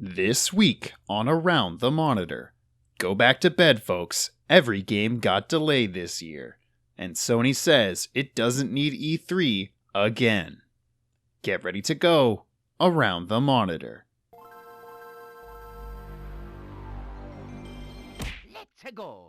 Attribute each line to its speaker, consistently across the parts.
Speaker 1: This week on Around the Monitor. Go back to bed, folks. Every game got delayed this year. And Sony says it doesn't need E3 again. Get ready to go Around the Monitor.
Speaker 2: Let's go.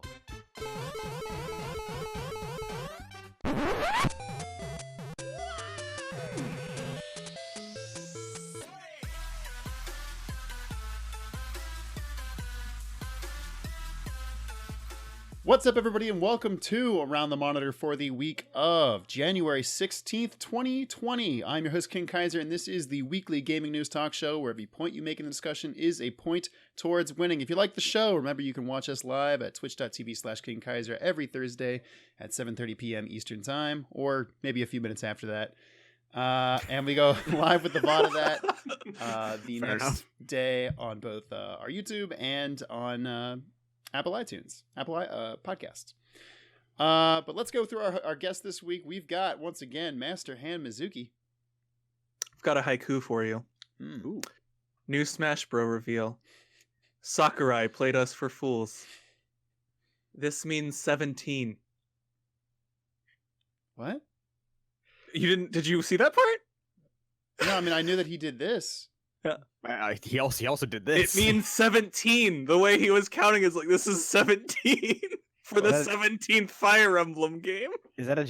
Speaker 1: What's up, everybody, and welcome to Around the Monitor for the week of January 16th, 2020. I'm your host, King Kaiser, and this is the weekly gaming news talk show where every point you make in the discussion is a point towards winning. If you like the show, remember you can watch us live at twitch.tv/King Kaiser every Thursday at 7:30 p.m. Eastern Time, or maybe a few minutes after that. And we go live with the VOD of that the next day on both our YouTube and on Apple iTunes, Apple Podcasts. But let's go through our guest this week. We've got, once again, Master Hand Mizuki.
Speaker 3: I've got a haiku for you.
Speaker 1: Ooh.
Speaker 3: New Smash Bros. Reveal. Sakurai played us for fools. This means 17.
Speaker 1: What?
Speaker 3: Did you see that part?
Speaker 1: No, I mean, I knew that he did this.
Speaker 4: He also did this.
Speaker 3: It means 17. The way he was counting is like, this is 17 for the 17th Fire Emblem game.
Speaker 4: Is that a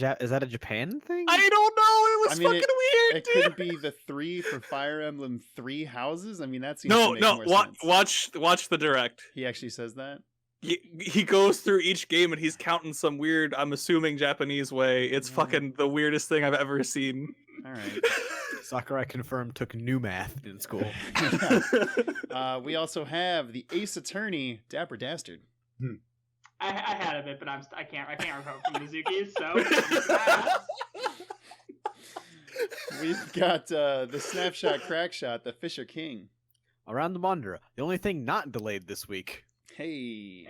Speaker 4: Japan thing?
Speaker 3: I don't know. It was fucking weird.
Speaker 1: It couldn't be the 3 for Fire Emblem 3 houses. I mean, that seems
Speaker 3: No.
Speaker 1: more sense.
Speaker 3: Watch the direct.
Speaker 1: He actually says that.
Speaker 3: He goes through each game and he's counting some weird, I'm assuming Japanese way. It's fucking the weirdest thing I've ever seen.
Speaker 1: All right.
Speaker 4: Sakurai confirmed took new math in school.
Speaker 1: We also have the Ace Attorney, Dapper Dastard.
Speaker 5: I had a bit, but I can't recover from Mizuki. So
Speaker 1: we've got the Snapshot Crackshot, the Fisher King.
Speaker 4: Around the Monitor, the only thing not delayed this week.
Speaker 1: Hey.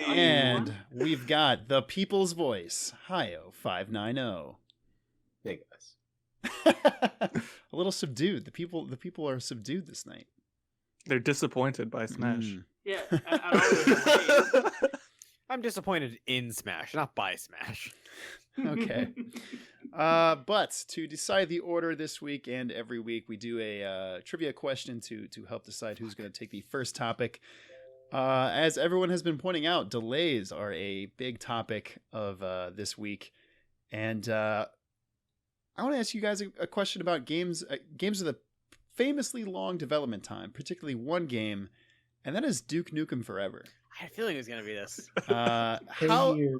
Speaker 1: And we've got the People's Voice, Hayo590.
Speaker 6: Hey guys.
Speaker 1: A little subdued. The people are subdued this night.
Speaker 3: They're disappointed by Smash.
Speaker 5: yeah,
Speaker 4: I'm disappointed in Smash, not by Smash.
Speaker 1: Okay. But to decide the order this week and every week, we do a trivia question to help decide who's going to take the first topic. As everyone has been pointing out, delays are a big topic of this week. And I want to ask you guys a question about games with a famously long development time, particularly one game, and that is Duke Nukem Forever.
Speaker 4: I had a feeling it was going to be this.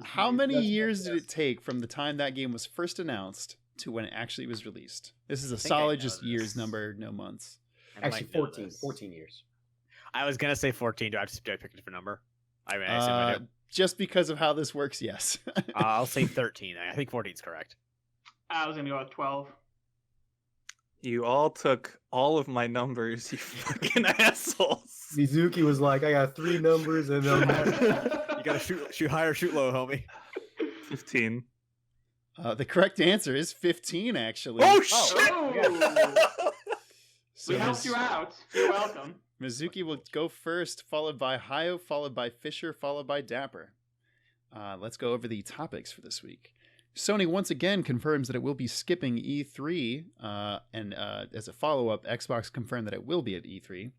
Speaker 1: How many years did it take from the time that game was first announced to when it actually was released? This is a solid just years number, no months.
Speaker 6: Actually, 14 years.
Speaker 4: I was going to say 14. Do I pick a different number? I assume I do.
Speaker 1: Just because of how this works, yes.
Speaker 4: I'll say 13. I think 14 is correct.
Speaker 5: I was gonna go with 12.
Speaker 3: You all took all of my numbers, you fucking assholes.
Speaker 6: Mizuki was like, I got 3 numbers and
Speaker 4: You gotta shoot high or shoot low, homie.
Speaker 3: 15.
Speaker 1: The correct answer is 15, actually.
Speaker 3: Oh, shit!
Speaker 1: So
Speaker 5: We helped you out. You're welcome.
Speaker 1: Mizuki will go first, followed by Hayo, followed by Fisher, followed by Dapper. Let's go over the topics for this week. Sony once again confirms that it will be skipping E3, and as a follow-up, Xbox confirmed that it will be at E3.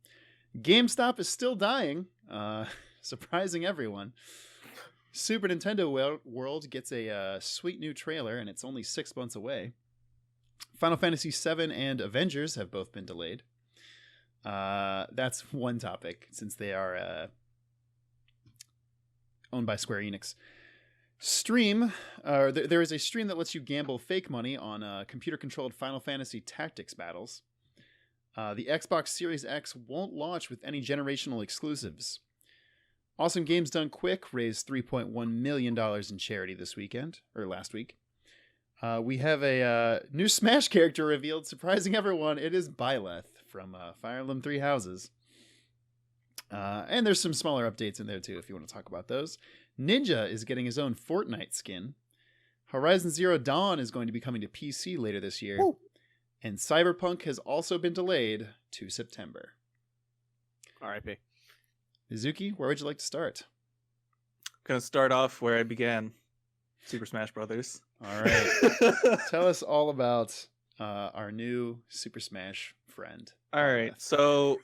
Speaker 1: Gamestop is still dying, surprising everyone. Super Nintendo World gets a sweet new trailer, and it's only 6 months away. Final Fantasy VII and Avengers have both been delayed. That's one topic, since they are owned by Square Enix. There is a stream that lets you gamble fake money on computer-controlled Final Fantasy Tactics battles. The Xbox Series X won't launch with any generational exclusives. Awesome Games Done Quick raised $3.1 million in charity last week. We have a new Smash character revealed, surprising everyone. It is Byleth from Fire Emblem 3 Houses. And there's some smaller updates in there too, if you want to talk about those. Ninja is getting his own Fortnite skin. Horizon Zero Dawn is going to be coming to PC later this year. Woo. And Cyberpunk has also been delayed to September.
Speaker 4: R.I.P.
Speaker 1: Mizuki, where would you like to start?
Speaker 3: Gonna start off where I began. Super Smash Brothers.
Speaker 1: All right. Tell us all about our new Super Smash friend.
Speaker 3: All right, so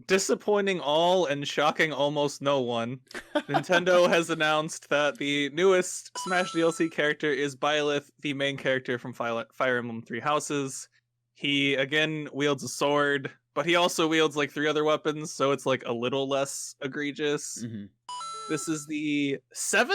Speaker 3: disappointing all and shocking almost no one, Nintendo has announced that the newest Smash DLC character is Byleth, the main character from Fire Emblem Three Houses. He, again, wields a sword, but he also wields like 3 other weapons, so it's like a little less egregious.
Speaker 1: Mm-hmm.
Speaker 3: This is the 7th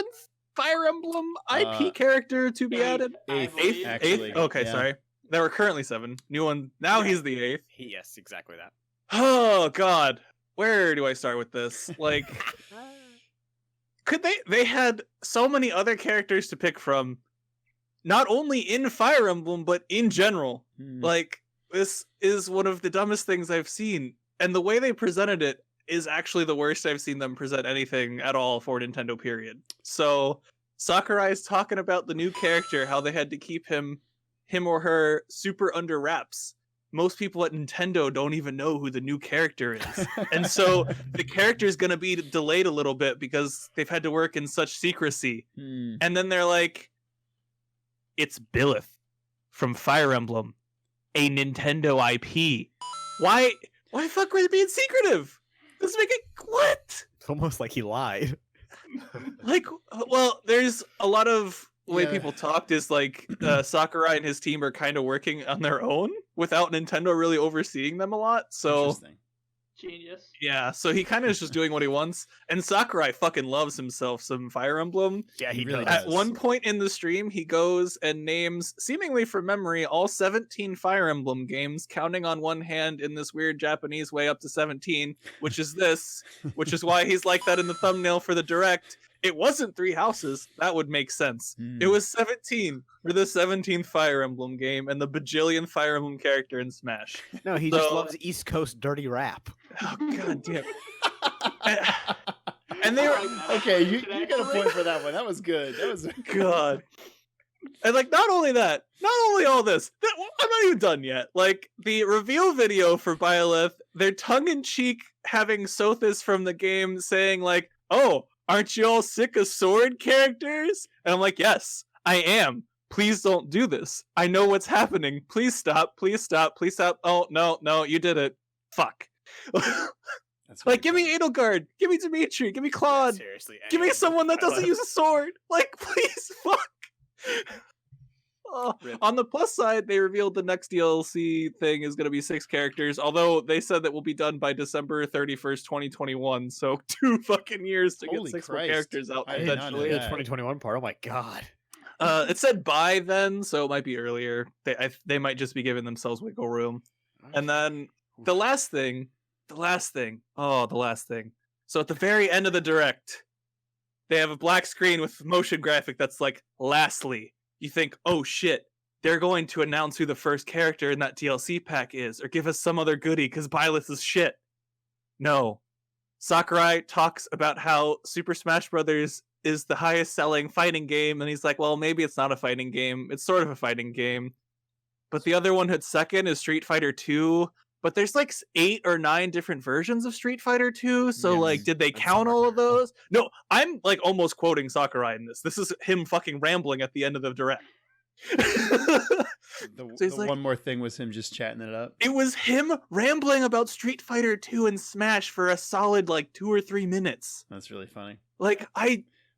Speaker 3: Fire Emblem IP character to be added.
Speaker 1: Eighth, actually.
Speaker 3: Eighth? Okay,
Speaker 1: yeah.
Speaker 3: sorry. There were currently 7. New one. Now he's the 8th.
Speaker 4: Yes, exactly that.
Speaker 3: Oh God, where do I start with this? Like, could they had so many other characters to pick from, not only in Fire Emblem but in general. Like, this is one of the dumbest things I've seen, and the way they presented it is actually the worst I've seen them present anything at all for Nintendo. Period. So Sakurai's talking about the new character, how they had to keep him or her super under wraps. Most people at Nintendo don't even know who the new character is. And so the character is going to be delayed a little bit because they've had to work in such secrecy. And then they're like, it's Byleth from Fire Emblem, a Nintendo IP. Why fuck were they being secretive? Doesn't make it, what?
Speaker 4: It's almost like he lied.
Speaker 3: Like, well, there's a lot of way
Speaker 1: Yeah.
Speaker 3: people talked is like Sakurai and his team are kind of working on their own without Nintendo really overseeing them a lot. So
Speaker 1: Interesting.
Speaker 5: Genius.
Speaker 3: yeah, so he kind of is just doing what he wants. And Sakurai fucking loves himself some Fire Emblem.
Speaker 4: Yeah,
Speaker 1: He
Speaker 4: he
Speaker 1: really
Speaker 4: does.
Speaker 3: At one point in the stream, he goes and names, seemingly from memory, all 17 Fire Emblem games, counting on one hand in this weird Japanese way up to 17, which is this, which is why he's like that in the thumbnail for the Direct. It wasn't 3 Houses. That would make sense. It was 17 for the 17th Fire Emblem game and the bajillion Fire Emblem character in Smash.
Speaker 4: No, he just
Speaker 3: So-
Speaker 4: loves East Coast dirty rap.
Speaker 3: Oh, god damn. And they were,
Speaker 1: Okay, you got a point for that one. That was good. That was
Speaker 3: God. And like, not only that, not only all this, I'm not even done yet. Like, the reveal video for Byleth, they're tongue-in-cheek having Sothis from the game saying like, oh, aren't you all sick of sword characters? And I'm like, yes, I am. Please don't do this. I know what's happening. Please stop. Please stop. Please stop. Oh, no, you did it. Fuck.
Speaker 1: That's
Speaker 3: Like, give
Speaker 1: really
Speaker 3: me Edelgard. Give me Dimitri. Give me Claude.
Speaker 4: Seriously.
Speaker 3: Give me
Speaker 4: anyone-
Speaker 3: someone that doesn't
Speaker 4: Byleth.
Speaker 3: use a sword. Like, please, fuck. Oh,
Speaker 4: Rip.
Speaker 3: on the plus side, they revealed the next DLC thing is going to be 6 characters, although they said that will be done by December 31st, 2021. So 2 fucking years to
Speaker 1: Holy
Speaker 3: get 6 more
Speaker 1: Christ.
Speaker 3: characters out
Speaker 1: I did not know
Speaker 3: eventually.
Speaker 4: The
Speaker 1: that.
Speaker 4: 2021 part. Oh my god.
Speaker 3: It said by then, so it might be earlier. They might just be giving themselves wiggle room. And then the last thing. So at the very end of the Direct, they have a black screen with motion graphic that's like, lastly. You think, oh shit, they're going to announce who the first character in that DLC pack is, or give us some other goodie, because Byleth is shit. No. Sakurai talks about how Super Smash Brothers is the highest selling fighting game, and he's like, well, maybe it's not a fighting game. It's sort of a fighting game. But the other one that's second is Street Fighter 2. But there's like 8 or 9 different versions of Street Fighter 2. So
Speaker 1: Yes,
Speaker 3: like, did they
Speaker 4: that's
Speaker 3: count all of
Speaker 4: hard.
Speaker 3: those? No, I'm like almost quoting Sakurai in this. This is him fucking rambling at the end of the Direct.
Speaker 1: The
Speaker 3: So he's like-
Speaker 1: one more thing was him just chatting it up.
Speaker 3: It was him rambling about Street Fighter 2 and Smash for a solid like 2 or 3 minutes.
Speaker 1: That's really funny.
Speaker 3: Like,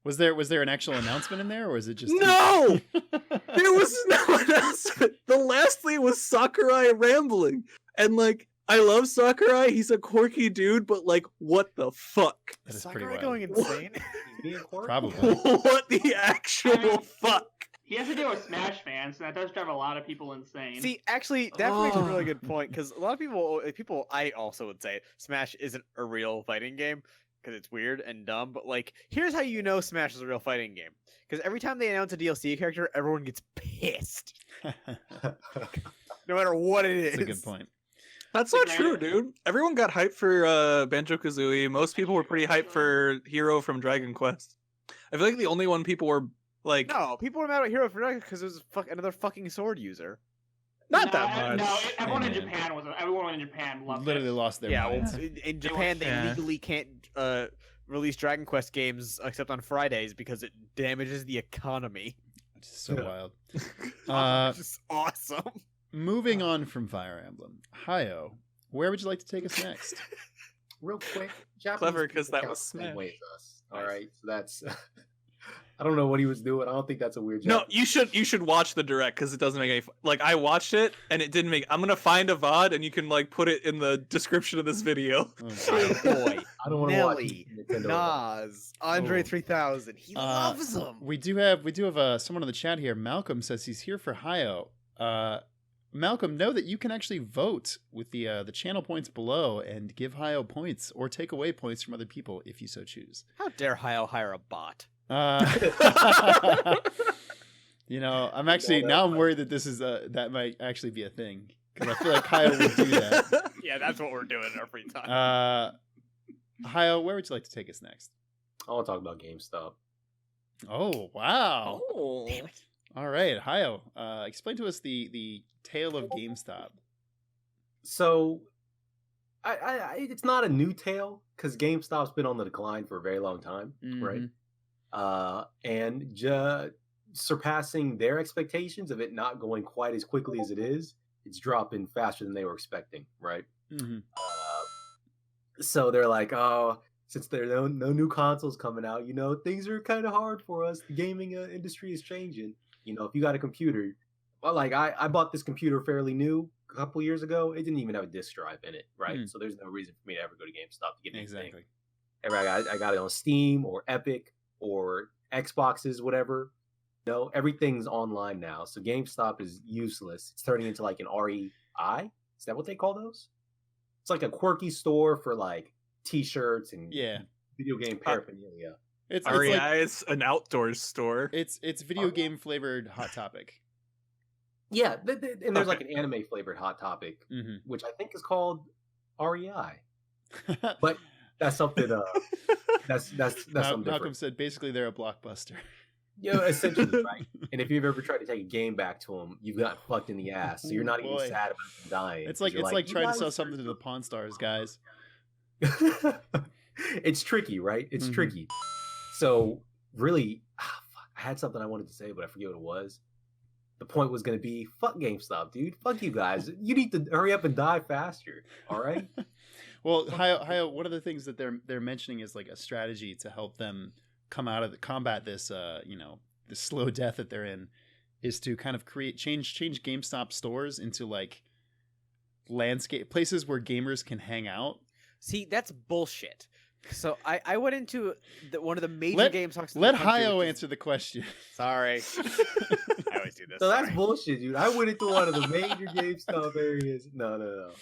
Speaker 1: Was there an actual announcement in there, or was it just
Speaker 3: no! There was no announcement. The lastly was Sakurai rambling. And like, I love Sakurai. He's a quirky dude, but like, what the fuck?
Speaker 1: That is pretty
Speaker 4: Sakurai
Speaker 1: wild.
Speaker 4: going insane.
Speaker 6: He's being quirky.
Speaker 1: Probably.
Speaker 3: What the actual fuck?
Speaker 5: He has to deal with Smash fans, and that does drive a lot of people insane.
Speaker 4: See, actually, that makes a really
Speaker 3: Oh.
Speaker 4: good point because a lot of people, I also would say Smash isn't a real fighting game because it's weird and dumb. But like, here's how you know Smash is a real fighting game: because every time they announce a DLC character, everyone gets pissed, no matter what it is.
Speaker 1: That's a good point.
Speaker 3: That's
Speaker 5: Like,
Speaker 3: not true,
Speaker 5: right?
Speaker 3: dude. Everyone got hyped for Banjo-Kazooie. Most people were pretty hyped for Hero from Dragon Quest. I feel like the only one people were like,
Speaker 4: No, people were mad at Hero for because it was another fucking sword user.
Speaker 3: Not
Speaker 5: No,
Speaker 3: that much.
Speaker 5: No, everyone in
Speaker 1: man.
Speaker 5: Japan everyone in Japan loved
Speaker 1: Literally
Speaker 5: it.
Speaker 1: lost their
Speaker 4: Yeah, well,
Speaker 1: minds.
Speaker 4: in Japan they
Speaker 3: Yeah.
Speaker 4: legally can't release Dragon Quest games except on Fridays because it damages the economy.
Speaker 1: It's so wild.
Speaker 4: Which is awesome.
Speaker 1: Moving on from Fire Emblem, Hayo, where would you like to take us next?
Speaker 6: Real quick, Japanese
Speaker 3: Clever, 'cause
Speaker 6: people
Speaker 3: that
Speaker 6: count
Speaker 3: was
Speaker 6: the same
Speaker 3: Smash.
Speaker 6: way as us. All
Speaker 4: Nice.
Speaker 6: right, so that's. I don't know what he was doing. I don't think that's a weird.
Speaker 3: No,
Speaker 6: Japanese-
Speaker 3: you should watch the direct because it doesn't make any. Like I watched it and it didn't make. I'm gonna find a VOD and you can like put it in the description of this video.
Speaker 1: Oh,
Speaker 4: Big boy,
Speaker 6: I don't want to watch
Speaker 4: Nelly,
Speaker 6: Nintendo.
Speaker 4: Nas, Andre
Speaker 1: Oh.
Speaker 4: 3000. He loves them.
Speaker 1: we do have someone in the chat here. Malcolm says he's here for Hayo. Malcolm, know that you can actually vote with the channel points below and give Hayo points or take away points from other people if you so choose.
Speaker 4: How dare Hayo hire a bot?
Speaker 1: You know, I'm actually now I'm worried that this is that might actually be a thing because I feel like Hayo would do that.
Speaker 4: Yeah, that's what we're doing in our free time.
Speaker 1: Hayo, where would you like to take us next?
Speaker 6: I want to talk about GameStop.
Speaker 1: Oh wow!
Speaker 3: Oh.
Speaker 4: Damn it.
Speaker 1: All right, Hayo, explain to us the tale of GameStop.
Speaker 6: So, it's not a new tale because GameStop's been on the decline for a very long time, right? And surpassing their expectations of it not going quite as quickly as it is, it's dropping faster than they were expecting, right?
Speaker 1: Mm-hmm.
Speaker 6: So they're like, oh, since there are no new consoles coming out, you know, things are kind of hard for us. The gaming industry is changing. You know, if you got a computer, well, like I bought this computer fairly new a couple years ago. It didn't even have a disk drive in it, right?
Speaker 1: Mm.
Speaker 6: So there's no reason for me to ever go to GameStop to get anything.
Speaker 1: Exactly.
Speaker 6: I got it on Steam or Epic or Xboxes, whatever. No, everything's online now. So GameStop is useless. It's turning into like an REI. Is that what they call those? It's like a quirky store for like t-shirts and
Speaker 1: Yeah,
Speaker 6: video game paraphernalia.
Speaker 1: it's
Speaker 3: REI
Speaker 1: like,
Speaker 3: is an outdoors store.
Speaker 1: it's video game flavored Hot Topic.
Speaker 6: Yeah, and there's like
Speaker 3: Okay.
Speaker 6: an anime flavored Hot Topic,
Speaker 1: Mm-hmm.
Speaker 6: which I think is called REI. But that's something. That's something
Speaker 1: Malcolm
Speaker 6: different.
Speaker 1: said basically they're a blockbuster.
Speaker 6: You know, essentially, right? And if you've ever tried to take a game back to them, you've gotten fucked in the ass. So you're not even
Speaker 1: Boy.
Speaker 6: sad about them dying.
Speaker 1: It's like
Speaker 6: You're
Speaker 1: it's like
Speaker 6: "You
Speaker 1: trying to
Speaker 6: guys
Speaker 1: sell
Speaker 6: are
Speaker 1: something to the Pawn Stars guys.
Speaker 6: It's tricky, right? It's
Speaker 1: Mhm.
Speaker 6: tricky. So really, fuck, I had something I wanted to say, but I forget what it was. The point was going to be, fuck GameStop, dude. Fuck you guys. You need to hurry up and die faster. All right.
Speaker 1: Well, Hayo, one of the things that they're mentioning is like a strategy to help them come out of combat this this slow death that they're in is to kind of change GameStop stores into like landscape places where gamers can hang out.
Speaker 4: See, that's bullshit. So I went into one of the major
Speaker 1: Let-
Speaker 4: game talks. in
Speaker 1: Let
Speaker 4: the country,
Speaker 1: Hayo
Speaker 4: which is-
Speaker 1: answer the question.
Speaker 4: Sorry. I always do this.
Speaker 6: So that's
Speaker 4: sorry.
Speaker 6: bullshit, dude. I went into one of the major GameStop areas. No.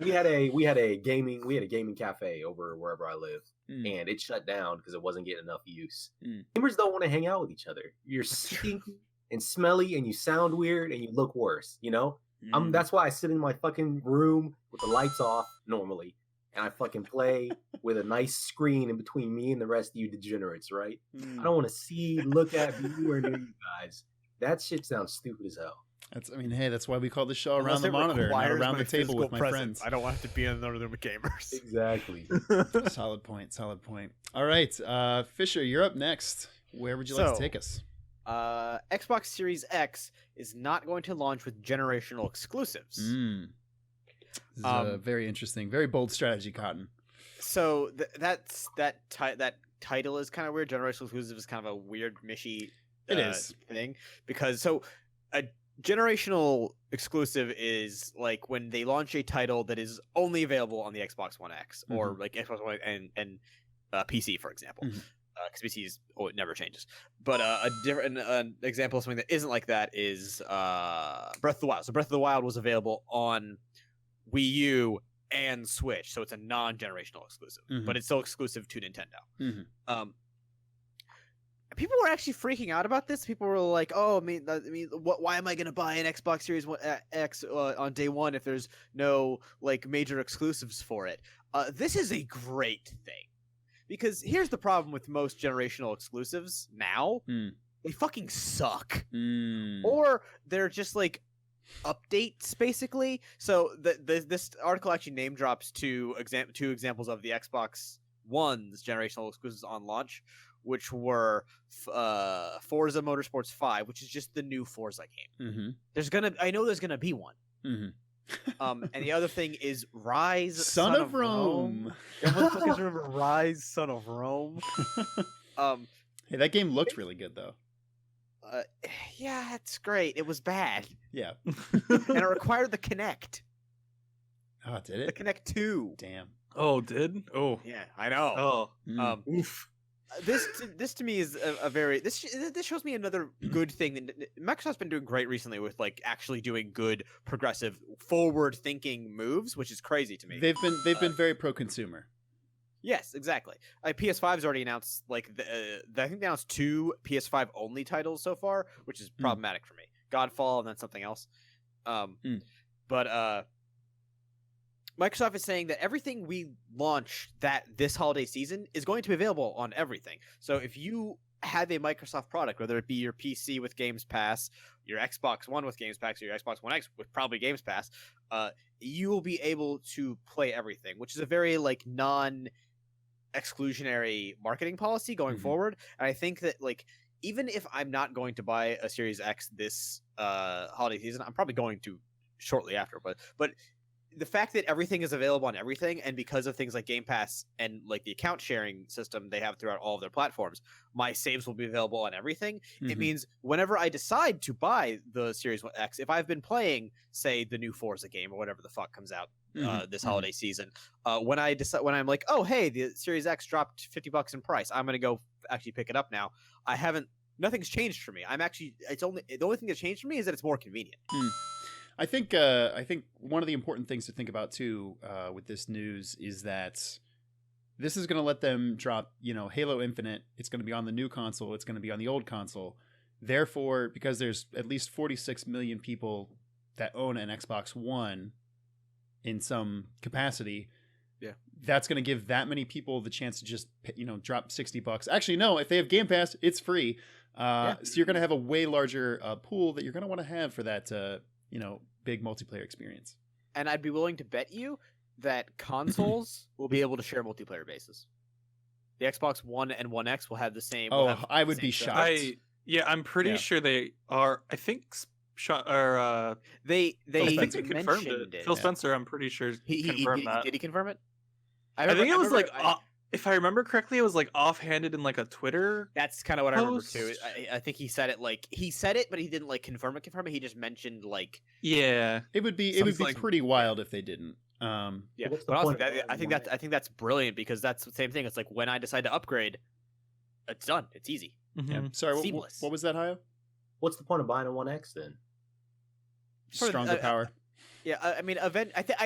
Speaker 6: We had a gaming cafe over wherever I live,
Speaker 1: Mm.
Speaker 6: and it shut down because it wasn't getting enough use.
Speaker 1: Mm.
Speaker 6: Gamers don't want to hang out with each other. You're stinky and smelly, and you sound weird, and you look worse. You know.
Speaker 1: Mm.
Speaker 6: That's why I sit in my fucking room with the lights off normally, and I fucking play with a nice screen in between me and the rest of you degenerates, right?
Speaker 1: Mm.
Speaker 6: I don't want to see, look at, be anywhere near you guys. That shit sounds stupid as hell.
Speaker 1: That's why we call the show
Speaker 4: Unless
Speaker 1: Around the
Speaker 4: it
Speaker 1: Monitor, not
Speaker 4: requires
Speaker 1: Around
Speaker 4: my
Speaker 1: the Table
Speaker 4: physical
Speaker 1: with my
Speaker 4: presence.
Speaker 1: friends.
Speaker 4: I don't want to be in another room with gamers.
Speaker 6: Exactly.
Speaker 1: Solid point. All right, Fisher, you're up next. Where would you like to
Speaker 4: So-
Speaker 1: take us?
Speaker 4: Xbox Series X is not going to launch with generational exclusives.
Speaker 1: This is
Speaker 4: Um,
Speaker 1: very interesting, very bold strategy, Cotton.
Speaker 4: So that title is kind of weird. Generational exclusive is kind of a weird, mishy
Speaker 1: It is.
Speaker 4: thing because a generational exclusive is like when they launch a title that is only available on the Xbox One X or like Xbox One and PC, for example.
Speaker 1: Mhm.
Speaker 4: Because PC it never changes. But a different example of something that isn't like that is Breath of the Wild. So Breath of the Wild was available on Wii U and Switch, so it's a non-generational exclusive,
Speaker 1: Mhm.
Speaker 4: but it's still exclusive to Nintendo.
Speaker 1: Mhm.
Speaker 4: People were actually freaking out about this. People were like, "Oh, why am I going to buy an Xbox Series X on day one if there's no like major exclusives for it?" This is a great thing because here's the problem with most generational exclusives now:
Speaker 1: Mm.
Speaker 4: they fucking suck,
Speaker 1: Mm.
Speaker 4: or they're just like updates basically. So this article actually name drops two examples of the Xbox One's generational exclusives on launch, which were Forza Motorsports 5, which is just the new Forza game. I know there's gonna be one. And the other thing is Rise
Speaker 1: Son of Rome.
Speaker 4: Motherfuckers remember Rise Son of Rome?
Speaker 1: Hey, that game looked really good though.
Speaker 4: Yeah, it's great. It was bad.
Speaker 1: Yeah.
Speaker 4: And it required the Kinect.
Speaker 1: Oh, did
Speaker 4: The
Speaker 1: it?
Speaker 4: Kinect 2.
Speaker 1: Damn.
Speaker 3: Oh, did? Oh.
Speaker 4: Yeah, I know.
Speaker 3: Oh.
Speaker 4: Oof. This to me is a very this shows me another good thing that Microsoft's been doing great recently with like actually doing good progressive forward thinking moves, which is crazy to me.
Speaker 1: They've been very pro consumer.
Speaker 4: Yes, exactly. PS5's already announced I think they announced 2 PS5 only titles so far, which is problematic for me. Godfall and then something else. But Microsoft is saying that everything we launch this holiday season is going to be available on everything. So if you have a Microsoft product, whether it be your PC with Games Pass, your Xbox One with Games Pass, or your Xbox One X with probably Games Pass, you will be able to play everything, which is a very like non-exclusionary marketing policy going forward. And I think that like even if I'm not going to buy a Series X this holiday season, I'm probably going to shortly after. But the fact that everything is available on everything, and because of things like Game Pass and like the account sharing system they have throughout all of their platforms, my saves will be available on everything. It means whenever I decide to buy the Series X, if I've been playing, say, the new Forza game or whatever the fuck comes out this holiday season, when I'm like, oh hey, the Series X dropped $50 in price, I'm gonna go actually pick it up now. Nothing's changed for me. The only thing that's changed for me is that it's more convenient.
Speaker 1: I think one of the important things to think about too with this news is that this is going to let them drop, Halo Infinite. It's going to be on the new console. It's going to be on the old console. Therefore, because there's at least 46 million people that own an Xbox One in some capacity, that's going to give that many people the chance to just, drop $60. Actually, no, if they have Game Pass, it's free. So you're going to have a way larger pool that you're going to want to have for that, big multiplayer experience.
Speaker 4: And I'd be willing to bet you that consoles will be able to share multiplayer bases. The Xbox One and One X will have the same.
Speaker 1: I would be shocked.
Speaker 3: I'm pretty sure they are. I think
Speaker 4: they
Speaker 3: confirmed it. Phil Spencer, I'm pretty sure confirmed that.
Speaker 4: Did he confirm it?
Speaker 3: I think it was if I remember correctly, it was like offhanded in like a Twitter.
Speaker 4: That's kind of what I remember too. I think he said it but he didn't like confirm it. He just mentioned like
Speaker 1: it would be pretty wild if they didn't.
Speaker 4: But also I think that's brilliant because that's the same thing. It's like when I decide to upgrade, it's done. It's easy.
Speaker 1: Yeah. Sorry,
Speaker 4: seamless.
Speaker 1: What was that, Hayo?
Speaker 6: What's the point of buying a One X then?
Speaker 1: Stronger power.
Speaker 4: Yeah, I mean, I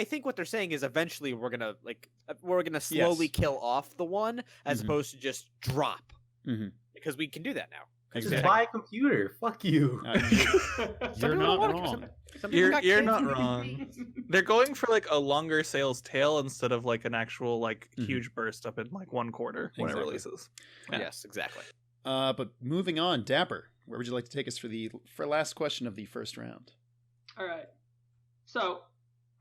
Speaker 4: think what they're saying is eventually we're gonna slowly kill off the one as opposed to just drop because we can do that now.
Speaker 6: Just buy a computer. Fuck you.
Speaker 1: You're not wrong.
Speaker 3: You're not wrong. They're going for like a longer sales tail instead of like an actual like huge burst up in like one quarter when it releases.
Speaker 4: Yeah. Yes, exactly.
Speaker 1: But moving on, Dapper, where would you like to take us for last question of the first round?
Speaker 5: All right. So,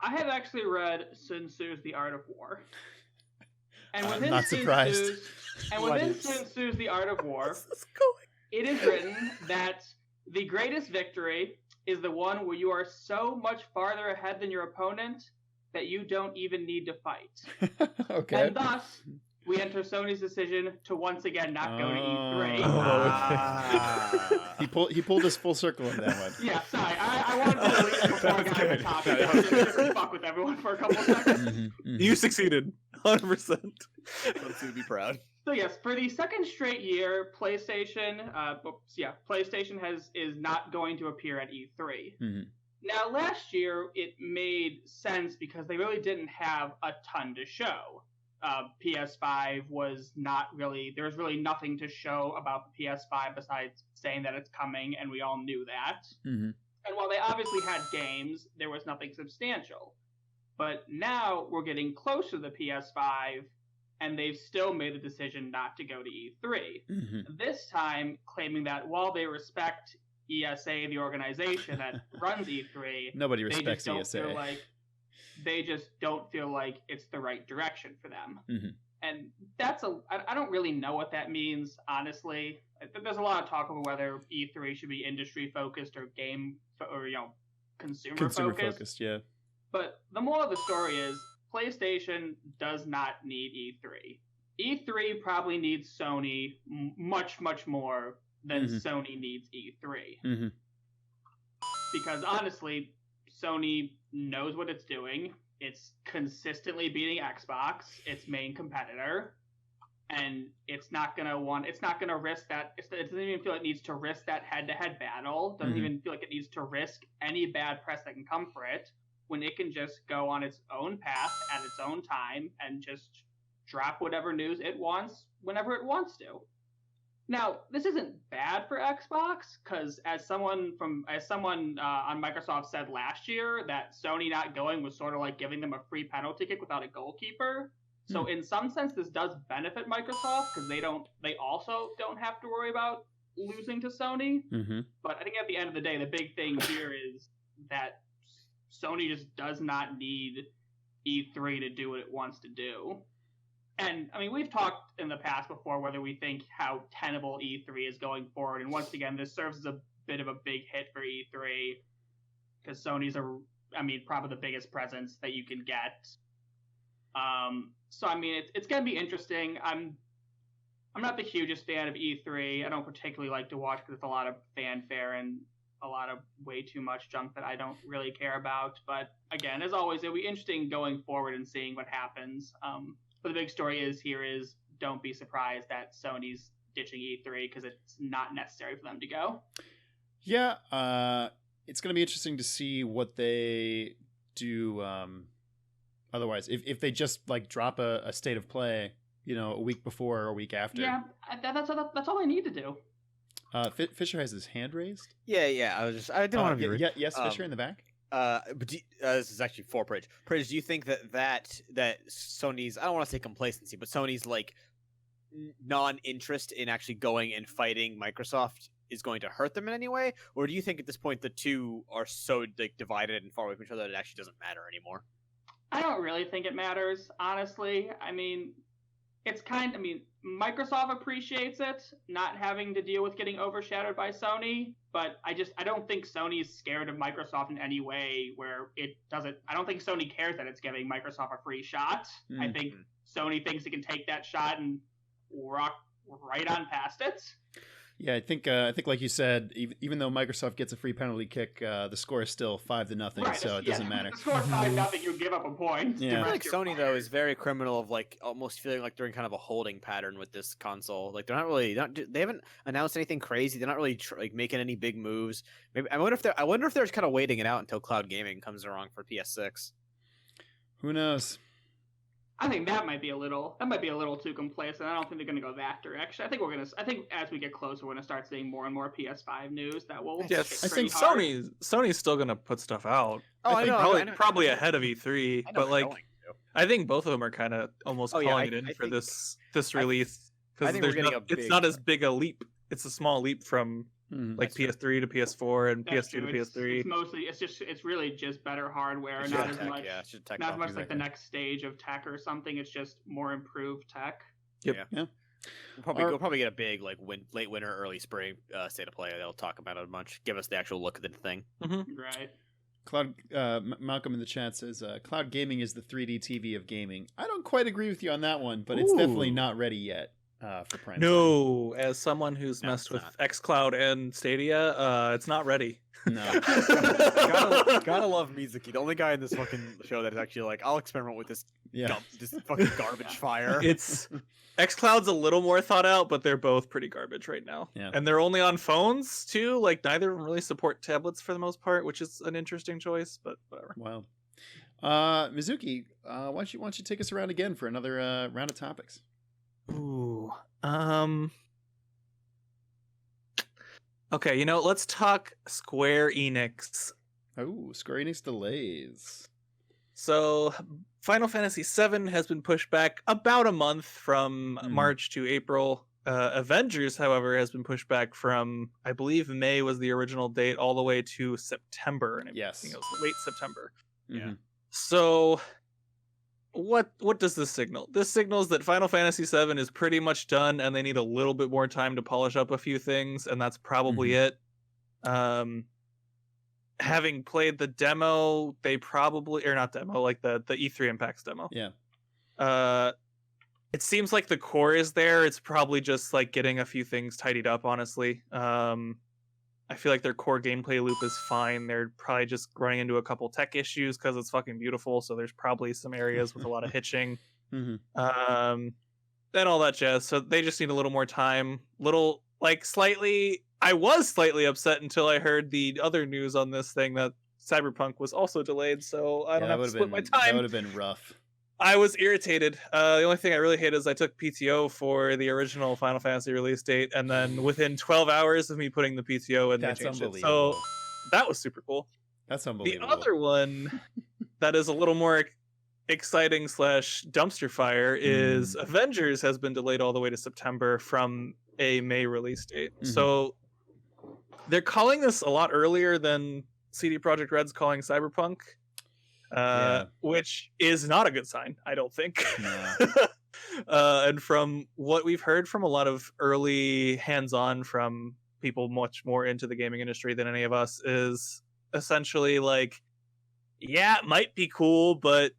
Speaker 5: I have actually read Sun Tzu's The Art of War. And within
Speaker 1: not surprised.
Speaker 5: Sun Tzu's The Art of War, it is written that the greatest victory is the one where you are so much farther ahead than your opponent that you don't even need to fight.
Speaker 1: Okay.
Speaker 5: And thus, we enter Sony's decision to once again not go to E3.
Speaker 1: He pulled us full circle on that one.
Speaker 5: Yeah, sorry. I wanted to leave before I got to the topic. Just fuck with everyone for a couple of seconds.
Speaker 3: You succeeded, 100%.
Speaker 4: Let's be proud.
Speaker 5: So yes, for the second straight year, PlayStation is not going to appear at E3. Now, last year it made sense because they really didn't have a ton to show. PS5 was not really, there was really nothing to show about the PS5 besides saying that it's coming, and we all knew that. And while they obviously had games, there was nothing substantial. But now we're getting close to the PS5, and they've still made the decision not to go to E3. This time claiming that while they respect ESA, the organization that runs E3,
Speaker 1: Nobody respects
Speaker 5: they
Speaker 1: ESA.
Speaker 5: They just don't feel like it's the right direction for them.
Speaker 1: Mm-hmm.
Speaker 5: And I don't really know what that means, honestly. There's a lot of talk about whether E3 should be industry focused or consumer focused.
Speaker 1: Yeah.
Speaker 5: But the moral of the story is PlayStation does not need E3. E3 probably needs Sony much, much more than Sony needs E3.
Speaker 1: Mm-hmm.
Speaker 5: Because honestly, Sony knows what it's doing. It's consistently beating Xbox, its main competitor, and it's not gonna risk that. It doesn't even feel it needs to risk that head-to-head battle. Doesn't even feel like it needs to risk any bad press that can come for it, when it can just go on its own path at its own time and just drop whatever news it wants whenever it wants to. Now, this isn't bad for Xbox, because as someone on Microsoft said last year, that Sony not going was sort of like giving them a free penalty kick without a goalkeeper. So in some sense, this does benefit Microsoft, because they also don't have to worry about losing to Sony.
Speaker 1: Mm-hmm.
Speaker 5: But I think at the end of the day, the big thing here is that Sony just does not need E3 to do what it wants to do. And, I mean, we've talked in the past before whether we think how tenable E3 is going forward. And once again, this serves as a bit of a big hit for E3, because Sony's probably the biggest presence that you can get. So, I mean, it's going to be interesting. I'm not the hugest fan of E3. I don't particularly like to watch because it's a lot of fanfare and a lot of way too much junk that I don't really care about. But again, as always, it'll be interesting going forward and seeing what happens. But the big story is don't be surprised that Sony's ditching E3, because it's not necessary for them to go.
Speaker 1: Yeah, it's going to be interesting to see what they do. Otherwise, if they just like drop a state of play, a week before or a week after.
Speaker 5: Yeah, that's all I need to do.
Speaker 1: Fisher has his hand raised.
Speaker 4: Yeah. I didn't want to be rude.
Speaker 1: Yes, Fisher in the back.
Speaker 4: But this is actually for Pridge. Pridge, do you think that Sony's, I don't want to say complacency, but Sony's like non-interest in actually going and fighting Microsoft is going to hurt them in any way, or do you think at this point the two are so like divided and far away from each other that it actually doesn't matter anymore?
Speaker 5: I don't really think it matters, honestly. I mean, Microsoft appreciates it, not having to deal with getting overshadowed by Sony, but I don't think Sony is scared of Microsoft in any way where I don't think Sony cares that it's giving Microsoft a free shot.
Speaker 1: Mm-hmm.
Speaker 5: I think Sony thinks it can take that shot and rock right on past it.
Speaker 1: Yeah, I think like you said, even though Microsoft gets a free penalty kick, the score is still 5-0,
Speaker 5: right,
Speaker 1: so it doesn't matter.
Speaker 5: The score is 5-0, you give up a point.
Speaker 1: Yeah.
Speaker 4: I feel like Sony though is very criminal of like almost feeling like they're in kind of a holding pattern with this console. Like they're they haven't announced anything crazy. They're not really making any big moves. Maybe I wonder if they're kind of waiting it out until cloud gaming comes around for PS6.
Speaker 1: Who knows?
Speaker 5: I think that might be a little too complacent. I don't think they're going to go that direction. I think as we get closer, we're going to start seeing more and more PS5 news that will.
Speaker 3: Yes,
Speaker 5: I
Speaker 3: think
Speaker 5: hard.
Speaker 3: Sony's still going to put stuff out.
Speaker 4: Oh,
Speaker 3: I
Speaker 4: know.
Speaker 3: Probably ahead of E3, but like I think both of them are kind of almost calling it in for this release, because it's not as big a leap. It's a small leap from like PS3 to PS4 and PS2 to PS3.
Speaker 5: It's really just better hardware,
Speaker 4: it's
Speaker 5: not
Speaker 4: as
Speaker 5: tech,
Speaker 4: much. Yeah, it's just
Speaker 5: not as much like the next stage of tech or something. It's just more improved tech.
Speaker 1: Yep.
Speaker 4: Yeah. We'll probably get a big like late winter, early spring state of play. They'll talk about it a bunch. Give us the actual look of the thing.
Speaker 3: Mm-hmm.
Speaker 5: Right.
Speaker 1: Cloud Malcolm in the chat says cloud gaming is the 3D TV of gaming. I don't quite agree with you on that one, but it's definitely not ready yet for prime time.
Speaker 3: No, as someone who's messed with xCloud and Stadia, it's not ready.
Speaker 1: No.
Speaker 4: gotta love Mizuki, the only guy in this fucking show that is actually like, I'll experiment with this this fucking garbage fire.
Speaker 3: It's xCloud's a little more thought out, but they're both pretty garbage right now.
Speaker 1: Yeah.
Speaker 3: And they're only on phones too. Like neither of them really support tablets for the most part, which is an interesting choice, but whatever.
Speaker 1: Wow. Mizuki, why don't you take us around again for another round of topics?
Speaker 3: Ooh. Okay, let's talk Square Enix.
Speaker 1: Oh, Square Enix delays.
Speaker 3: So, Final Fantasy VII has been pushed back about a month from March to April. Avengers, however, has been pushed back from, I believe May was the original date, all the way to September, and I think it was late September.
Speaker 1: Mm-hmm.
Speaker 3: So, what does this signal? This signals that Final Fantasy VII is pretty much done, and they need a little bit more time to polish up a few things, and that's probably it. Having played the demo, they probably, or not demo, like the E3 Impacts demo.
Speaker 1: Yeah.
Speaker 3: It seems like the core is there. It's probably just like getting a few things tidied up, honestly. I feel like their core gameplay loop is fine. They're probably just running into a couple tech issues because it's fucking beautiful. So there's probably some areas with a lot of hitching. And all that jazz. So they just need a little more time. I was slightly upset until I heard the other news on this thing that Cyberpunk was also delayed. So I don't have to split my time.
Speaker 1: That would have been rough.
Speaker 3: I was irritated. The only thing I really hate is I took PTO for the original Final Fantasy release date, and then within 12 hours of me putting the PTO in, they changed it. So that was super cool.
Speaker 1: That's unbelievable.
Speaker 3: The other one that is a little more exciting / dumpster fire is Avengers has been delayed all the way to September from a May release date. So they're calling this a lot earlier than CD Projekt Red's calling Cyberpunk. Which is not a good sign, I don't think. And from what we've heard from a lot of early hands-on from people much more into the gaming industry than any of us, is essentially like, yeah, it might be cool, but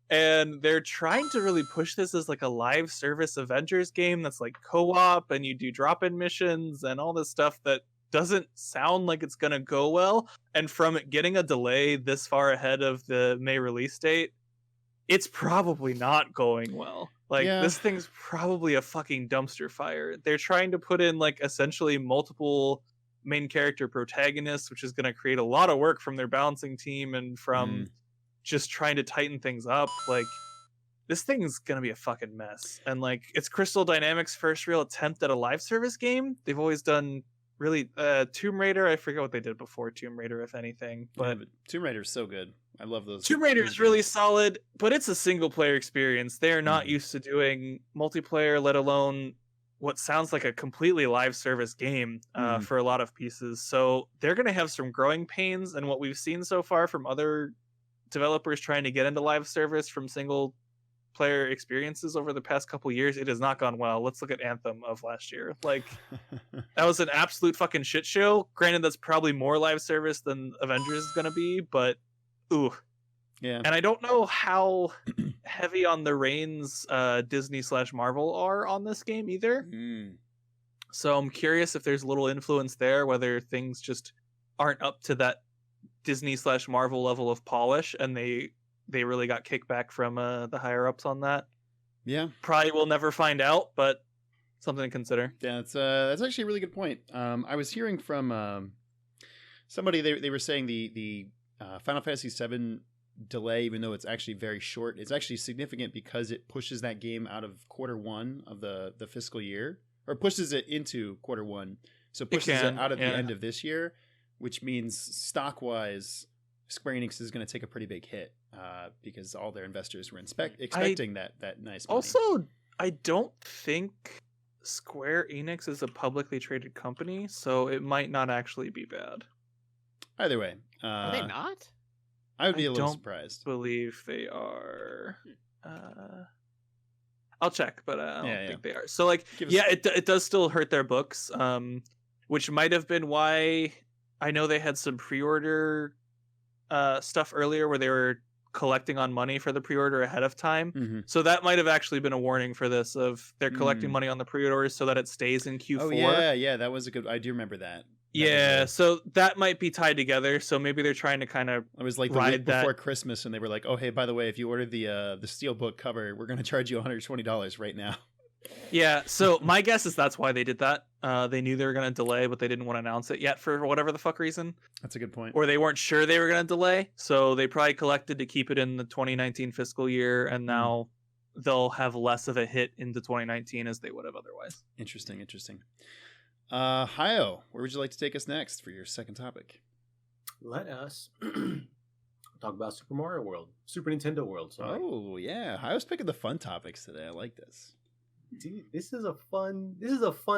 Speaker 3: And they're trying to really push this as like a live service Avengers game that's like co-op, and you do drop-in missions and all this stuff that doesn't sound like it's gonna go well. And from it getting a delay this far ahead of the May release date, it's probably not going well. Like, this thing's probably a fucking dumpster fire. They're trying to put in like essentially multiple main character protagonists, which is gonna create a lot of work from their balancing team and from just trying to tighten things up. Like, this thing's gonna be a fucking mess. And like, it's Crystal Dynamics' first real attempt at a live service game. They've always done really Tomb Raider. I forget what they did before Tomb Raider, if anything. But
Speaker 1: Tomb Raider is so good. I love those.
Speaker 3: Tomb Raider is really solid, but it's a single player experience. They are not used to doing multiplayer, let alone what sounds like a completely live service game for a lot of pieces. So they're going to have some growing pains. And what we've seen so far from other developers trying to get into live service from single player experiences over the past couple years, it has not gone well. Let's look at Anthem of last year. Like, that was an absolute fucking shit show. Granted, that's probably more live service than Avengers is going to be, but ooh.
Speaker 1: Yeah.
Speaker 3: And I don't know how heavy on the reins Disney / Marvel are on this game either. So I'm curious if there's a little influence there, whether things just aren't up to that Disney / Marvel level of polish, and they really got kickback from the higher ups on that.
Speaker 1: Yeah,
Speaker 3: probably we'll never find out, but something to consider.
Speaker 1: Yeah, that's actually a really good point. I was hearing from somebody, they were saying the Final Fantasy VII delay, even though it's actually very short, it's actually significant because it pushes that game out of Q1 of the fiscal year, or pushes it into Q1. So it pushes it out of the end of this year, which means stock wise, Square Enix is going to take a pretty big hit because all their investors were expecting that nice money.
Speaker 3: Also, I don't think Square Enix is a publicly traded company, so it might not actually be bad.
Speaker 1: Either way.
Speaker 4: Are they not?
Speaker 1: I would be a little surprised.
Speaker 3: I believe they are. I'll check, but I don't think they are. So, like, it does still hurt their books, which might have been why I know they had some pre-order stuff earlier where they were collecting on money for the pre-order ahead of time. So that might have actually been a warning for this, of they're collecting money on the pre-orders so that it stays in Q4.
Speaker 1: Oh yeah, that was a good. I do remember that.
Speaker 3: So that might be tied together. So maybe they're trying to kind of.
Speaker 1: It was like the week before Christmas, and they were like, "Oh, hey, by the way, if you order the steelbook cover, we're going to charge you $120 right now."
Speaker 3: Yeah. So my guess is that's why they did that. They knew they were going to delay, but they didn't want to announce it yet for whatever the fuck reason.
Speaker 1: That's a good point.
Speaker 3: Or they weren't sure they were going to delay, so they probably collected to keep it in the 2019 fiscal year, and now they'll have less of a hit into 2019 as they would have otherwise.
Speaker 1: Interesting. Hayo, where would you like to take us next for your second topic?
Speaker 6: Let us talk about Super Mario World, Super Nintendo World. Sorry.
Speaker 1: Oh yeah, Hayo's picking the fun topics today. I like this.
Speaker 6: Dude, this is a fun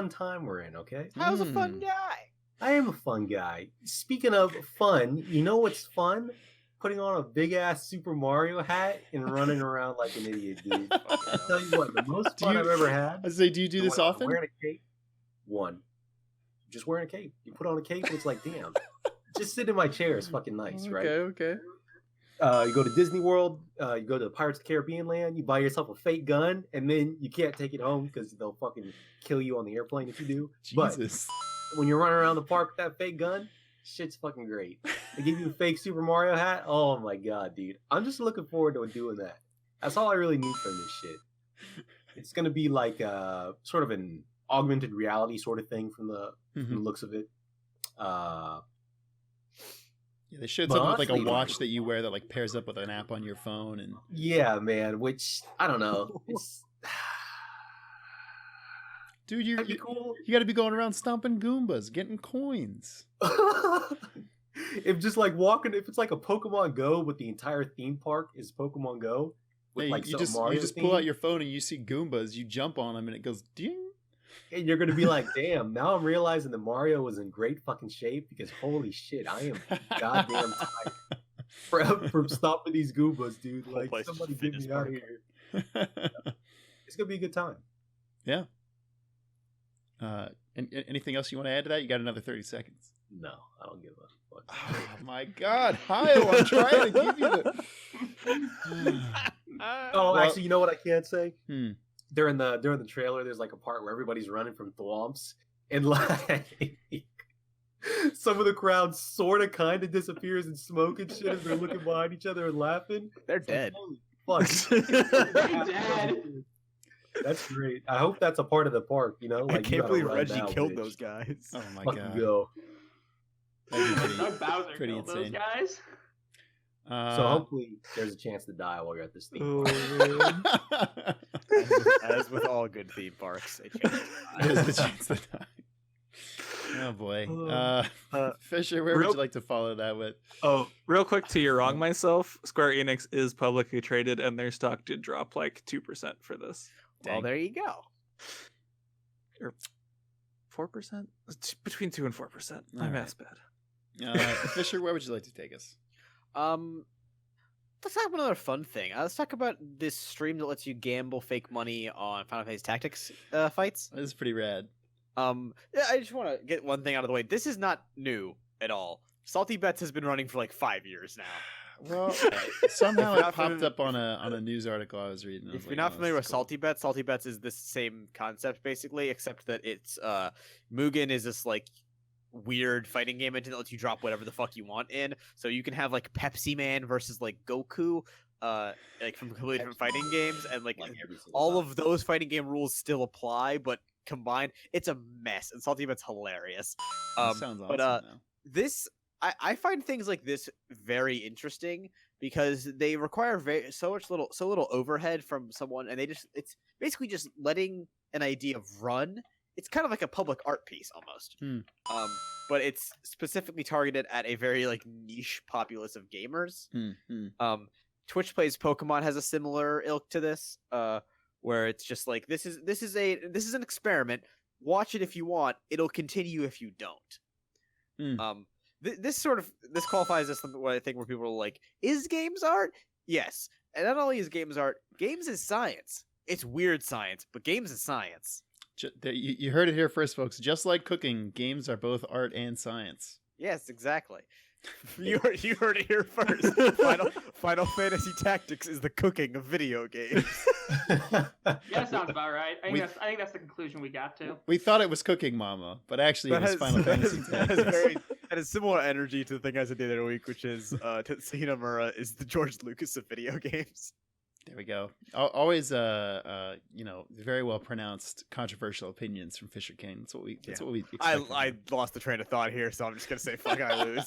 Speaker 6: time we're in, okay?
Speaker 4: I was a fun guy.
Speaker 6: I am a fun guy. Speaking of fun, you know what's fun? Putting on a big ass Super Mario hat and running around like an idiot, dude. I'll tell you what, the most fun I've ever had.
Speaker 1: I say, do you do this often?
Speaker 6: Wearing a cape. Just wearing a cape. You put on a cape, and it's like, damn. Just sit in my chair is fucking nice, right?
Speaker 1: Okay.
Speaker 6: You go to Disney World, you go to Pirates of the Caribbean land, you buy yourself a fake gun, and then you can't take it home because they'll fucking kill you on the airplane if you do.
Speaker 1: Jesus.
Speaker 6: But when you're running around the park with that fake gun, shit's fucking great. They give you a fake Super Mario hat. Oh my god, dude. I'm just looking forward to doing that. That's all I really need from this shit. It's gonna be like sort of an augmented reality sort of thing from the looks of it.
Speaker 1: Yeah, they showed something with like a watch that you wear that like pairs up with an app on your phone, and
Speaker 6: yeah, man. Which I don't know. It's...
Speaker 1: Dude, you
Speaker 6: cool.
Speaker 1: You got to be going around stomping Goombas, getting coins.
Speaker 6: If just like walking, if it's like a Pokemon Go, but the entire theme park is Pokemon Go. With like
Speaker 1: you just pull out your phone and you see Goombas, you jump on them, and it goes ding.
Speaker 6: And you're gonna be like, damn, now I'm realizing that Mario was in great fucking shape because holy shit, I am goddamn tired from stopping these Goombas, dude. Like, somebody get me out of here. It's gonna be a good time.
Speaker 1: Yeah. And anything else you want to add to that? You got another 30 seconds.
Speaker 6: No, I don't give a fuck.
Speaker 1: Oh my god, Hio, I'm trying to give you the...
Speaker 6: Actually, you know what I can't say? During the trailer, there's like a part where everybody's running from thwomps, and like some of the crowd sort of kind of disappears in smoke and shit as they're looking behind each other and laughing.
Speaker 4: They're dead.
Speaker 6: Like, holy fuck.
Speaker 5: They're dead.
Speaker 6: That's great. I hope that's a part of the park, you know? Like,
Speaker 4: I can't believe Reggie killed those guys.
Speaker 1: Oh my
Speaker 6: Fucking
Speaker 1: god.
Speaker 6: go.
Speaker 5: No, Bowser
Speaker 1: Pretty
Speaker 5: killed those
Speaker 1: insane.
Speaker 5: guys.
Speaker 6: So hopefully there's a chance to die while you're at this theme park.
Speaker 4: As with all good theme parks, a chance to die.
Speaker 1: There's a chance to die. Oh boy. Fisher, where would you like to follow that with?
Speaker 3: Oh, real quick to your wrong myself, Square Enix is publicly traded and their stock did drop like 2% for this.
Speaker 4: Well, there you go.
Speaker 3: Or 4%? It's between 2 and 4%. My math's bad.
Speaker 1: Fisher, where would you like to take us?
Speaker 4: Let's talk about another fun thing. Let's talk about this stream that lets you gamble fake money on Final Fantasy Tactics fights.
Speaker 1: This is pretty rad.
Speaker 4: Yeah, I just want to get one thing out of the way. This is not new at all. Salty Bets has been running for like 5 years now.
Speaker 1: Well, somehow it popped up on a news article I was reading.
Speaker 4: If you're not familiar with Salty Bets is the same concept basically, except that it's Mugen is this like weird fighting game engine that lets you drop whatever the fuck you want in. So you can have like Pepsi Man versus like Goku, like from completely different fighting games, and like all of those fighting game rules still apply, but combined, it's a mess. And Salty Bet's hilarious.
Speaker 1: Sounds awesome.
Speaker 4: But this. I find things like this very interesting because they require so little overhead from someone, and it's basically just letting an idea run. It's kind of like a public art piece almost. But it's specifically targeted at a very like niche populace of gamers. Twitch Plays Pokemon has a similar ilk to this, where it's just like this is an experiment. Watch it if you want. It'll continue if you don't. This qualifies as something what I think where people are like, is games art? Yes. And not only is games art, games is science. It's weird science, but games is science.
Speaker 1: You heard it here first, folks. Just like cooking, games are both art and science.
Speaker 4: Yes, exactly. You heard it here first. Final Fantasy Tactics is the cooking of video games.
Speaker 5: Yeah, sounds about right. I think that's the conclusion we got to.
Speaker 1: We thought it was Cooking Mama, but actually it was Final Fantasy Tactics.
Speaker 4: That is similar energy to the thing I said the other week, which is Tetsuya Nomura is the George Lucas of video games.
Speaker 1: There we go. Always, very well pronounced controversial opinions from Fisher King. That's what we expect.
Speaker 4: I lost the train of thought here, so I'm just gonna say fuck. I lose.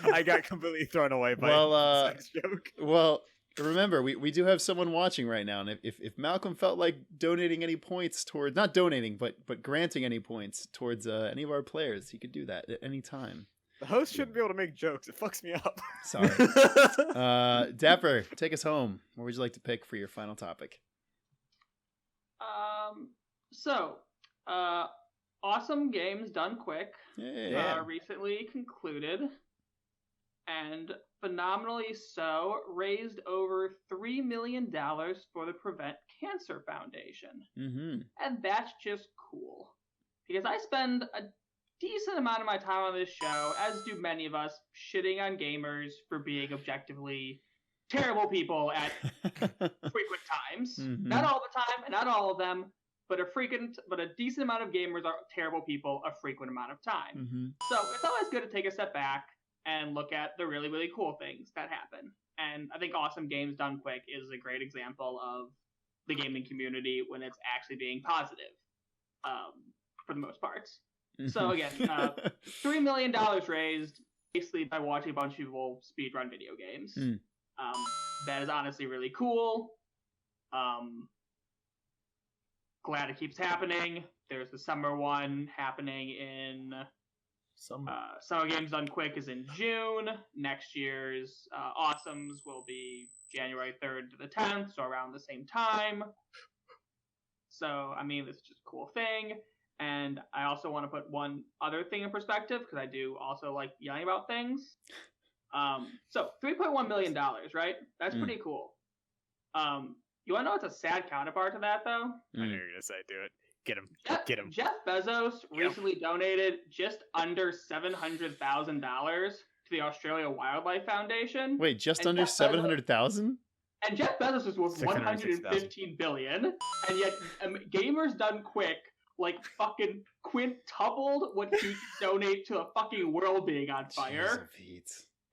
Speaker 4: I got completely thrown away by the sex joke.
Speaker 1: Well, remember we do have someone watching right now, and if Malcolm felt like donating any points toward not donating but granting any points towards any of our players, he could do that at any time.
Speaker 4: The host shouldn't be able to make jokes. It fucks me up.
Speaker 1: Sorry. Dapper, take us home. What would you like to pick for your final topic?
Speaker 5: So, Awesome Games Done Quick recently concluded, and phenomenally so, raised over $3 million for the Prevent Cancer Foundation.
Speaker 1: Mm-hmm.
Speaker 5: And that's just cool. Because I spend a decent amount of my time on this show, as do many of us, shitting on gamers for being objectively terrible people at frequent times.
Speaker 1: Mm-hmm.
Speaker 5: Not all the time, and not all of them, but a decent amount of gamers are terrible people a frequent amount of time.
Speaker 1: Mm-hmm.
Speaker 5: So it's always good to take a step back and look at the really, really cool things that happen. And I think Awesome Games Done Quick is a great example of the gaming community when it's actually being positive, for the most part. So again, $3 million raised basically by watching a bunch of people speedrun video games. That is honestly really cool. Glad it keeps happening. There's the summer one happening in Summer Games Done Quick is in June. Next year's Awesomes will be January 3rd to the 10th, so around the same time. So, I mean, this is just a cool thing. And I also want to put one other thing in perspective, because I do also like yelling about things. So, $3.1 million, right? That's pretty cool. You want to know what's a sad counterpart to that, though?
Speaker 4: I know you're going to say, do it. Get him.
Speaker 5: Jeff Bezos recently donated just under $700,000 to the Australia Wildlife Foundation.
Speaker 1: Wait, just under 700,000?
Speaker 5: And Jeff Bezos is worth 115 billion, and yet Gamers Done Quick fucking quintupled what he could donate to a fucking world being on fire.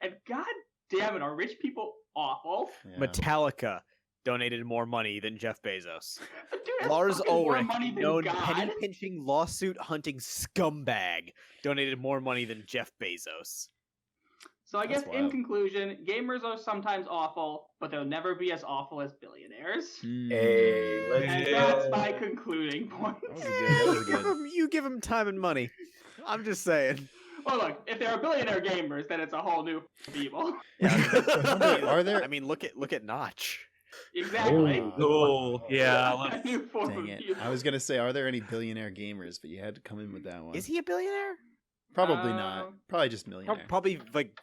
Speaker 5: And god damn it, are rich people awful?
Speaker 4: Yeah. Metallica donated more money than Jeff Bezos.
Speaker 5: Dude,
Speaker 4: Lars Ulrich, known
Speaker 5: God.
Speaker 4: penny-pinching, lawsuit-hunting scumbag, donated more money than Jeff Bezos.
Speaker 5: So I guess in conclusion, gamers are sometimes awful, but they'll never be as awful as billionaires.
Speaker 6: Hey,
Speaker 5: and that's my concluding point.
Speaker 4: You give them time and money. I'm just saying.
Speaker 5: Well, look, if there are billionaire gamers, then it's a whole new people.
Speaker 1: Are there?
Speaker 4: I mean, look at Notch.
Speaker 5: Exactly.
Speaker 3: Oh, yeah.
Speaker 1: Dang it. I was going to say, are there any billionaire gamers? But you had to come in with that one.
Speaker 4: Is he a billionaire?
Speaker 1: Probably not. Probably just millionaire.
Speaker 4: Probably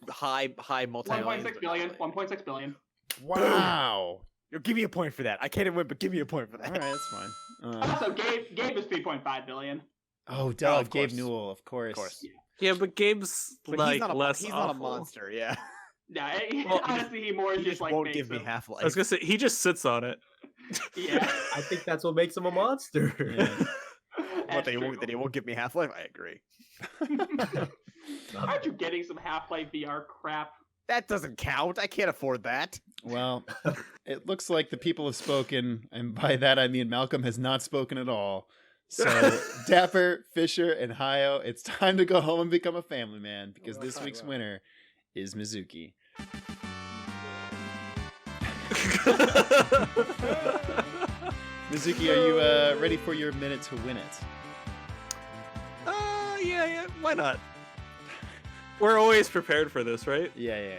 Speaker 4: high multi-million.
Speaker 5: 1.6 billion. 1.6 billion.
Speaker 1: Wow.
Speaker 4: Give me a point for that. I can't even win, but give me a point for that.
Speaker 1: All right, that's fine.
Speaker 5: Also, Gabe is 3.5 billion.
Speaker 1: Oh, duh, Gabe Newell, of course.
Speaker 3: Yeah, but Gabe's less
Speaker 4: he's not a monster, yeah.
Speaker 5: Yeah, honestly, he more just
Speaker 4: won't give me Half-Life.
Speaker 3: I was gonna say he just sits on it.
Speaker 5: Yeah,
Speaker 6: I think that's what makes him a monster.
Speaker 4: That he won't give me Half-Life. I agree.
Speaker 5: Aren't you getting some Half-Life VR crap?
Speaker 4: That doesn't count. I can't afford that.
Speaker 1: Well, it looks like the people have spoken, and by that I mean Malcolm has not spoken at all. So, Dapper, Fisher, and Hayo, it's time to go home and become a family man, because this week's winner is Mizuki. Mizuki, are you ready for your minute to win it?
Speaker 3: Yeah, why not? We're always prepared for this, right?
Speaker 1: Yeah.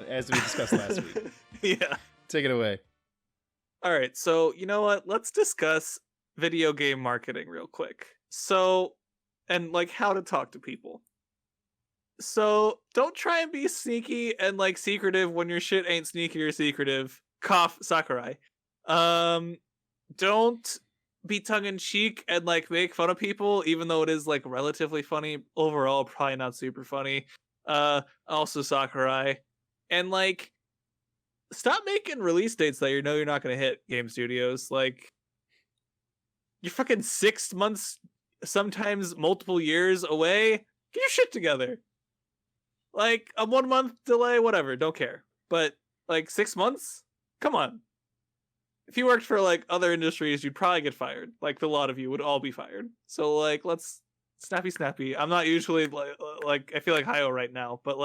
Speaker 1: As we discussed last week.
Speaker 3: Yeah.
Speaker 1: Take it away.
Speaker 3: All right, so you know what? Let's discuss video game marketing real quick. So, and how to talk to people. So, don't try and be sneaky and secretive when your shit ain't sneaky or secretive. Cough, Sakurai. Don't be tongue-in-cheek and make fun of people, even though it is relatively funny overall, probably not super funny. Also Sakurai. And stop making release dates that you're not gonna hit, game studios. You're fucking 6 months, sometimes multiple years away. Get your shit together. A 1 month delay, whatever, don't care. But 6 months? Come on. If you worked for other industries, you'd probably get fired. A lot of you would all be fired. So let's snappy. I'm not usually I feel like Hayo right now, but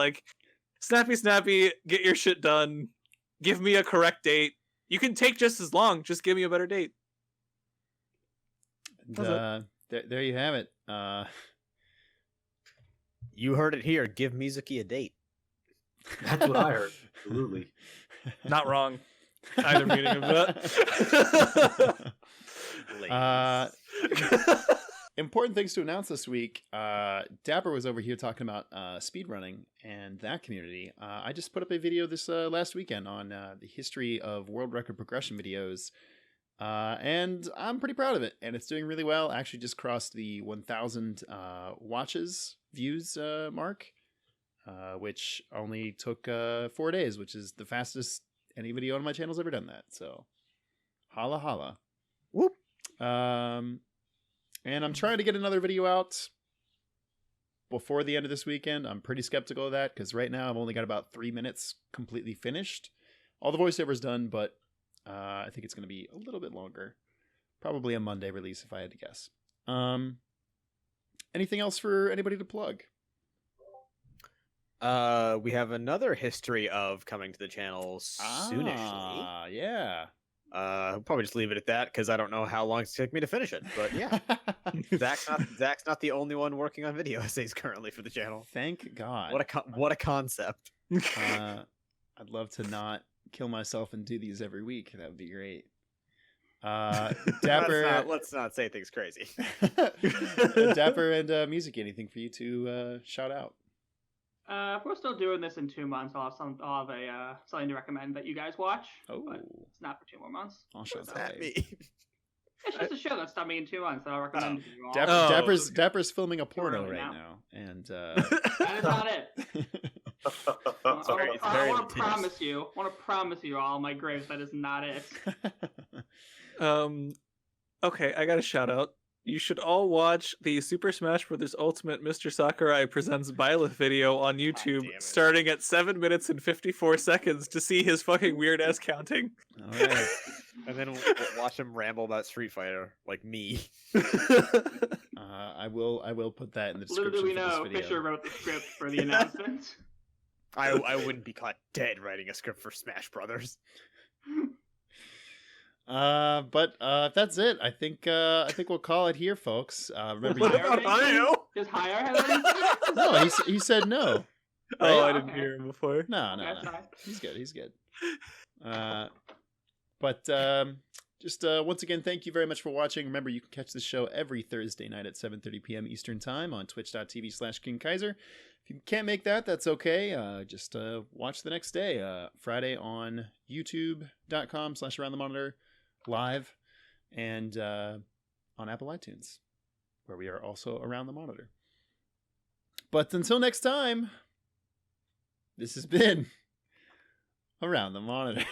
Speaker 3: snappy, get your shit done. Give me a correct date. You can take just as long. Just give me a better date.
Speaker 1: There you have it.
Speaker 4: You heard it here. Give Mizuki a date.
Speaker 6: That's what I heard. Absolutely.
Speaker 3: Not wrong. Either meaning of that.
Speaker 4: Please.
Speaker 1: Important things to announce this week. Dapper was over here talking about speedrunning and that community. I just put up a video this last weekend on the history of world record progression videos. And I'm pretty proud of it. And it's doing really well. I actually just crossed the 1,000 views mark, which only took 4 days, which is the fastest any video on my channel's ever done that. So, holla holla.
Speaker 4: Whoop.
Speaker 1: And I'm trying to get another video out before the end of this weekend. I'm pretty skeptical of that because right now I've only got about 3 minutes completely finished. All the voiceover's done, but I think it's going to be a little bit longer. Probably a Monday release if I had to guess. Anything else for anybody to plug?
Speaker 4: We have another history of coming to the channel soonishly.
Speaker 1: Yeah.
Speaker 4: I'll probably just leave it at that because I don't know how long it's take me to finish it. But yeah, Zach's not the only one working on video essays currently for the channel.
Speaker 1: Thank God.
Speaker 4: What a concept.
Speaker 1: I'd love to not kill myself and do these every week. That would be great. Dapper,
Speaker 4: let's not say things crazy.
Speaker 1: Dapper and Music, anything for you to shout out?
Speaker 5: If we're still doing this in 2 months, I'll have something to recommend that you guys watch.
Speaker 1: Oh,
Speaker 5: but it's not for 2 more months.
Speaker 1: I'll show
Speaker 4: What's that mean?
Speaker 5: It's just a show that's coming in 2 months that I'll recommend to you all.
Speaker 1: Dapper's filming a porno right now, and
Speaker 5: that is not it. I want to promise you all my graves that is not it.
Speaker 3: Okay, I got a shout out. You should all watch the Super Smash Bros. Ultimate Mr. Sakurai Presents Byleth video on YouTube starting at 7 minutes and 54 seconds to see his fucking weird ass counting.
Speaker 1: All right.
Speaker 4: And then we'll watch him ramble about Street Fighter like me.
Speaker 1: I will put that in the description.
Speaker 5: Little do we
Speaker 1: for this
Speaker 5: know,
Speaker 1: video.
Speaker 5: Fisher wrote the script for the announcement.
Speaker 4: I wouldn't be caught dead writing a script for Smash Brothers.
Speaker 1: But if that's it, I think we'll call it here, folks. Remember,
Speaker 3: What about Hayo?
Speaker 5: Does Hayo have anything?
Speaker 1: no, he said no.
Speaker 3: Oh,
Speaker 1: Right?
Speaker 3: I didn't hear him before.
Speaker 1: No.
Speaker 5: Fine.
Speaker 1: He's good. But just once again, thank you very much for watching. Remember, you can catch the show every Thursday night at 7:30 p.m. Eastern Time on twitch.tv/KingKaiser. If you can't make that, that's okay. Just watch the next day, Friday on youtube.com/aroundthemonitor live and on Apple iTunes, where we are also Around the Monitor. But until next time, this has been Around the Monitor.